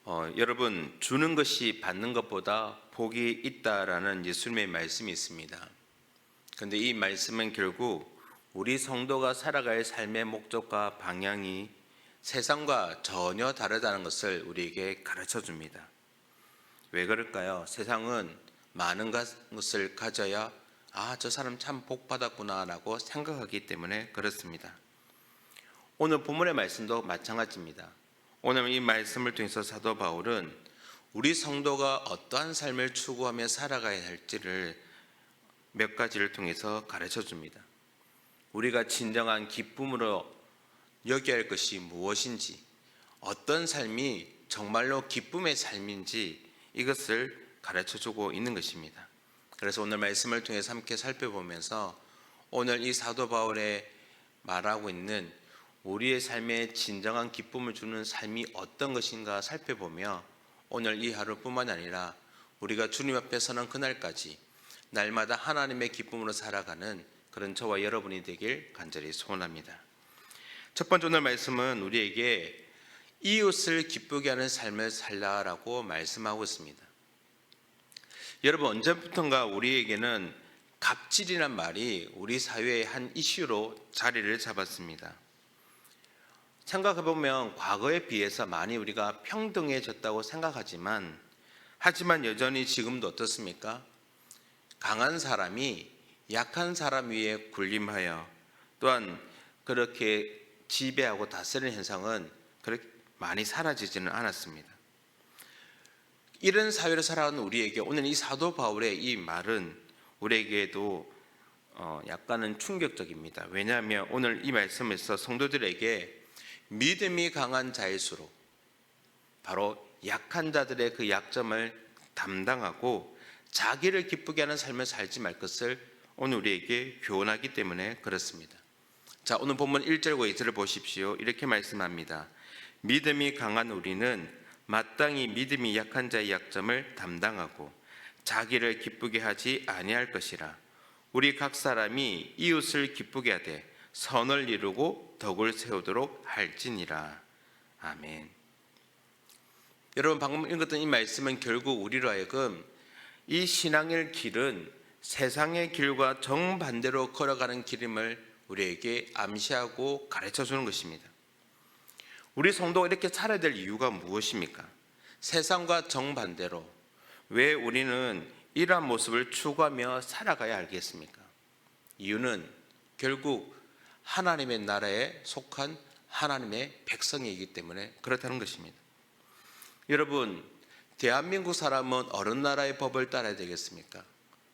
여러분, 주는 것이 받는 것보다 복이 있다라는 예수님의 말씀이 있습니다. 그런데 이 말씀은 결국 우리 성도가 살아갈 삶의 목적과 방향이 세상과 전혀 다르다는 것을 우리에게 가르쳐 줍니다. 왜 그럴까요? 세상은 많은 것을 가져야 저 사람 참 복 받았구나 라고 생각하기 때문에 그렇습니다. 오늘 본문의 말씀도 마찬가지입니다. 오늘 이 말씀을 통해서 사도 바울은 우리 성도가 어떠한 삶을 추구하며 살아가야 할지를 몇 가지를 통해서 가르쳐 줍니다. 우리가 진정한 기쁨으로 여겨야 할 것이 무엇인지, 어떤 삶이 정말로 기쁨의 삶인지 이것을 가르쳐 주고 있는 것입니다. 그래서 오늘 말씀을 통해서 함께 살펴보면서 오늘 이 사도 바울의 말하고 있는 우리의 삶에 진정한 기쁨을 주는 삶이 어떤 것인가 살펴보며 오늘 이 하루뿐만 아니라 우리가 주님 앞에 서는 그날까지 날마다 하나님의 기쁨으로 살아가는 그런 저와 여러분이 되길 간절히 소원합니다. 첫 번째 오늘 말씀은 우리에게 이웃을 기쁘게 하는 삶을 살라라고 말씀하고 있습니다. 여러분, 언제부턴가 우리에게는 갑질이란 말이 우리 사회의 한 이슈로 자리를 잡았습니다. 생각해보면 과거에 비해서 많이 우리가 평등해졌다고 생각하지만 여전히 지금도 어떻습니까? 강한 사람이 약한 사람 위에 군림하여 또한 그렇게 지배하고 다스리는 현상은 그렇게 많이 사라지지는 않았습니다. 이런 사회를 살아가는 우리에게 오늘 이 사도 바울의 이 말은 우리에게도 약간은 충격적입니다. 왜냐하면 오늘 이 말씀에서 성도들에게 믿음이 강한 자일수록 바로 약한 자들의 그 약점을 담당하고 자기를 기쁘게 하는 삶을 살지 말 것을 오늘 우리에게 교훈하기 때문에 그렇습니다. 자, 오늘 본문 1절과 2절을 보십시오. 이렇게 말씀합니다. 믿음이 강한 우리는 마땅히 믿음이 약한 자의 약점을 담당하고 자기를 기쁘게 하지 아니할 것이라. 우리 각 사람이 이웃을 기쁘게 하되 선을 이루고 덕을 세우도록 할지니라. 아멘. 여러분, 방금 읽었던 이 말씀은 결국 우리로 하여금 이 신앙의 길은 세상의 길과 정반대로 걸어가는 길임을 우리에게 암시하고 가르쳐 주는 것입니다. 우리 성도가 이렇게 살아야 될 이유가 무엇입니까? 세상과 정반대로 왜 우리는 이러한 모습을 추구하며 살아가야 알겠습니까? 이유는 결국 하나님의 나라에 속한 하나님의 백성이기 때문에 그렇다는 것입니다. 여러분, 대한민국 사람은 어느 나라의 법을 따라야 되겠습니까?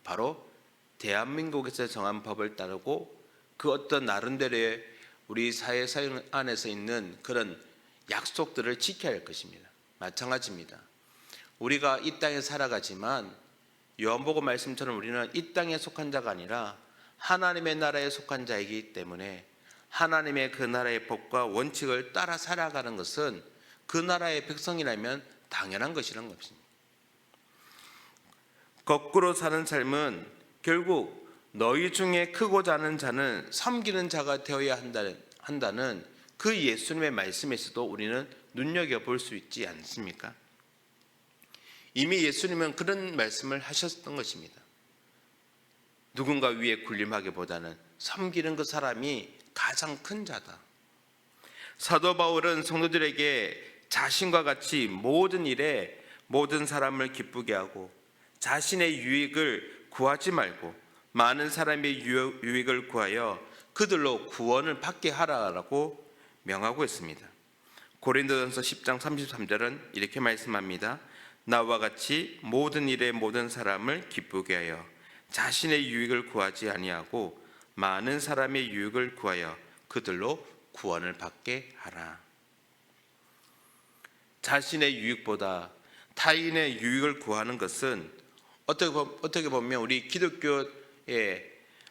바로 대한민국에서 정한 법을 따르고 그 어떤 나름대로의 우리 사회 안에서 있는 그런 약속들을 지켜야 할 것입니다. 마찬가지입니다. 우리가 이 땅에 살아가지만 요한복음 말씀처럼 우리는 이 땅에 속한 자가 아니라 하나님의 나라에 속한 자이기 때문에 하나님의 그 나라의 법과 원칙을 따라 살아가는 것은 그 나라의 백성이라면 당연한 것이라는 것입니다. 거꾸로 사는 삶은 결국 너희 중에 크고 작은 자는 섬기는 자가 되어야 한다는 그 예수님의 말씀에서도 우리는 눈여겨볼 수 있지 않습니까? 이미 예수님은 그런 말씀을 하셨던 것입니다. 누군가 위에 군림하기보다는 섬기는 그 사람이 가장 큰 자다. 사도 바울은 성도들에게 자신과 같이 모든 일에 모든 사람을 기쁘게 하고 자신의 유익을 구하지 말고 많은 사람의 유익을 구하여 그들로 구원을 받게 하라라고 명하고 있습니다. 고린도전서 10장 33절은 이렇게 말씀합니다. 나와 같이 모든 일에 모든 사람을 기쁘게 하여 자신의 유익을 구하지 아니하고 많은 사람의 유익을 구하여 그들로 구원을 받게 하라. 자신의 유익보다 타인의 유익을 구하는 것은 어떻게 보면 우리 기독교의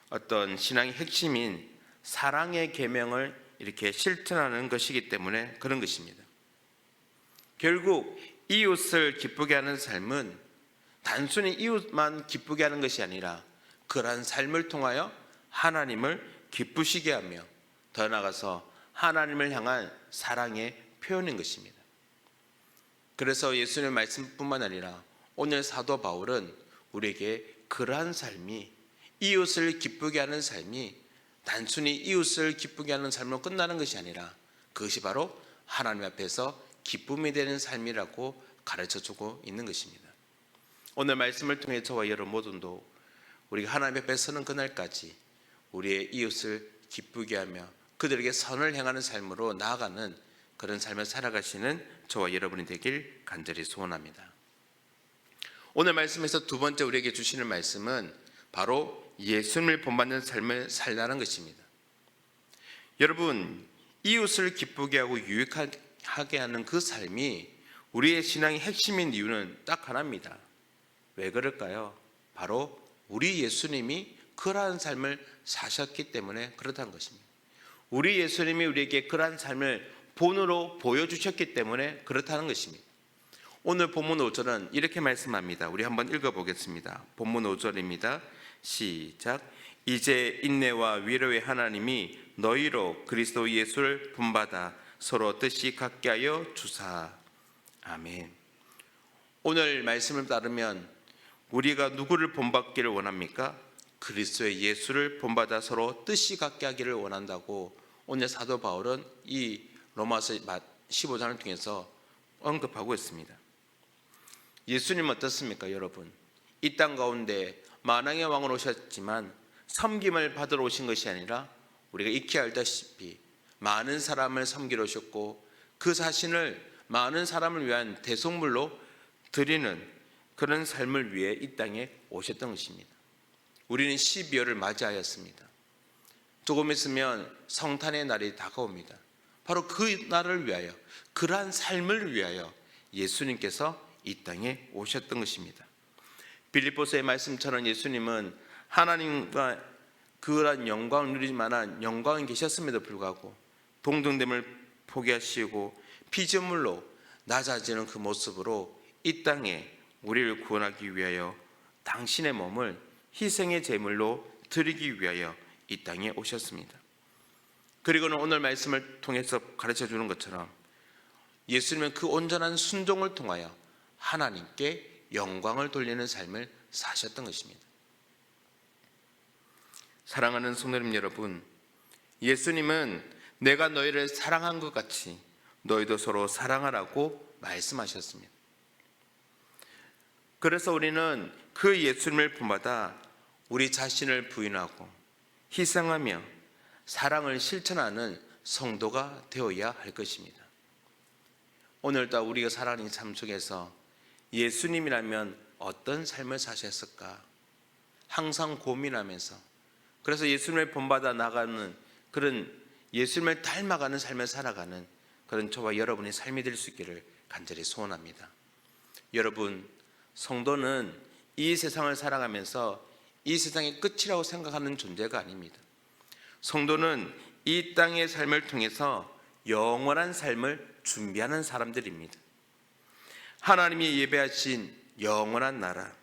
어떤 신앙의 핵심인 사랑의 계명을 이렇게 실천하는 것이기 때문에 그런 것입니다. 결국 이웃을 기쁘게 하는 삶은 단순히 이웃만 기쁘게 하는 것이 아니라 그러한 삶을 통하여 하나님을 기쁘시게 하며 더 나아가서 하나님을 향한 사랑의 표현인 것입니다. 그래서 예수님의 말씀뿐만 아니라 오늘 사도 바울은 우리에게 그러한 삶이, 이웃을 기쁘게 하는 삶이 단순히 이웃을 기쁘게 하는 삶으로 끝나는 것이 아니라 그것이 바로 하나님 앞에서 기쁨이 되는 삶이라고 가르쳐주고 있는 것입니다. 오늘 말씀을 통해 저와 여러분 모두도 우리가 하나님 앞에 서는 그날까지 우리의 이웃을 기쁘게 하며 그들에게 선을 행하는 삶으로 나아가는 그런 삶을 살아가시는 저와 여러분이 되길 간절히 소원합니다. 오늘 말씀에서 두 번째 우리에게 주시는 말씀은 바로 예수님을 본받는 삶을 살라는 것입니다. 여러분, 이웃을 기쁘게 하고 유익하게 하는 그 삶이 우리의 신앙의 핵심인 이유는 딱 하나입니다. 왜 그럴까요? 바로 우리 예수님이 그러한 삶을 사셨기 때문에 그렇다는 것입니다. 우리 예수님이 우리에게 그러한 삶을 본으로 보여주셨기 때문에 그렇다는 것입니다. 오늘 본문 5절은 이렇게 말씀합니다. 우리 한번 읽어보겠습니다. 본문 5절입니다. 시작. 이제 인내와 위로의 하나님이 너희로 그리스도 예수를 본받아 서로 뜻이 같게 하여 주사. 아멘. 오늘 말씀을 따르면 우리가 누구를 본받기를 원합니까? 그리스도의 예수를 본받아 서로 뜻이 같게 하기를 원한다고 오늘 사도 바울은 이 로마서 15장을 통해서 언급하고 있습니다. 예수님 어떻습니까, 여러분? 이 땅 가운데 만왕의 왕으로 오셨지만 섬김을 받으러 오신 것이 아니라 우리가 익히 알다시피 많은 사람을 섬기러 오셨고 그 자신을 많은 사람을 위한 대속물로 드리는 그런 삶을 위해 이 땅에 오셨던 것입니다. 우리는 12월을 맞이하였습니다. 조금 있으면 성탄의 날이 다가옵니다. 바로 그 날을 위하여, 그러한 삶을 위하여 예수님께서 이 땅에 오셨던 것입니다. 빌립보서의 말씀처럼 예수님은 하나님과 그러한 영광을 누리지 만한 영광이 계셨음에도 불구하고 동등됨을 포기하시고 피조물로 낮아지는 그 모습으로 이 땅에 우리를 구원하기 위하여 당신의 몸을 희생의 제물로 드리기 위하여 이 땅에 오셨습니다. 그리고는 오늘 말씀을 통해서 가르쳐 주는 것처럼 예수님은 그 온전한 순종을 통하여 하나님께 영광을 돌리는 삶을 사셨던 것입니다. 사랑하는 성도님 여러분, 예수님은 내가 너희를 사랑한 것 같이 너희도 서로 사랑하라고 말씀하셨습니다. 그래서 우리는 그 예수님을 본받아 우리 자신을 부인하고 희생하며 사랑을 실천하는 성도가 되어야 할 것입니다. 오늘도 우리가 살아가는 삶 속에서 예수님이라면 어떤 삶을 사셨을까 항상 고민하면서, 그래서 예수님을 본받아 나가는 그런 예수님을 닮아가는 삶을 살아가는 그런 저와 여러분의 삶이 될 수 있기를 간절히 소원합니다. 여러분, 성도는 이 세상을 살아가면서 이 세상의 끝이라고 생각하는 존재가 아닙니다. 성도는 이 땅의 삶을 통해서 영원한 삶을 준비하는 사람들입니다. 하나님이 예배하신 영원한 나라,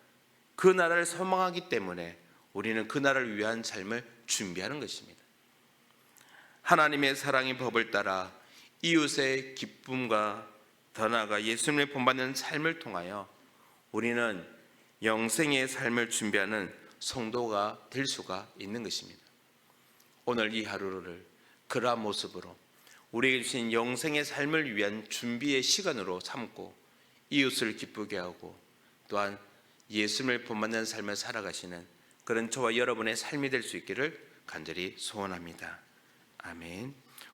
그 나라를 소망하기 때문에 우리는 그 나라를 위한 삶을 준비하는 것입니다. 하나님의 사랑의 법을 따라 이웃의 기쁨과 더 나아가 예수님을 본받는 삶을 통하여 우리는 영생의 삶을 준비하는 성도가 될 수가 있는 것입니다. 오늘 이 하루를 그러한 모습으로 우리에게 주신 영생의 삶을 위한 준비의 시간으로 삼고 이웃을 기쁘게 하고 또한 예수님을 본받는 삶을 살아가시는 그런 저와 여러분의 삶이 될 수 있기를 간절히 소원합니다. 아멘.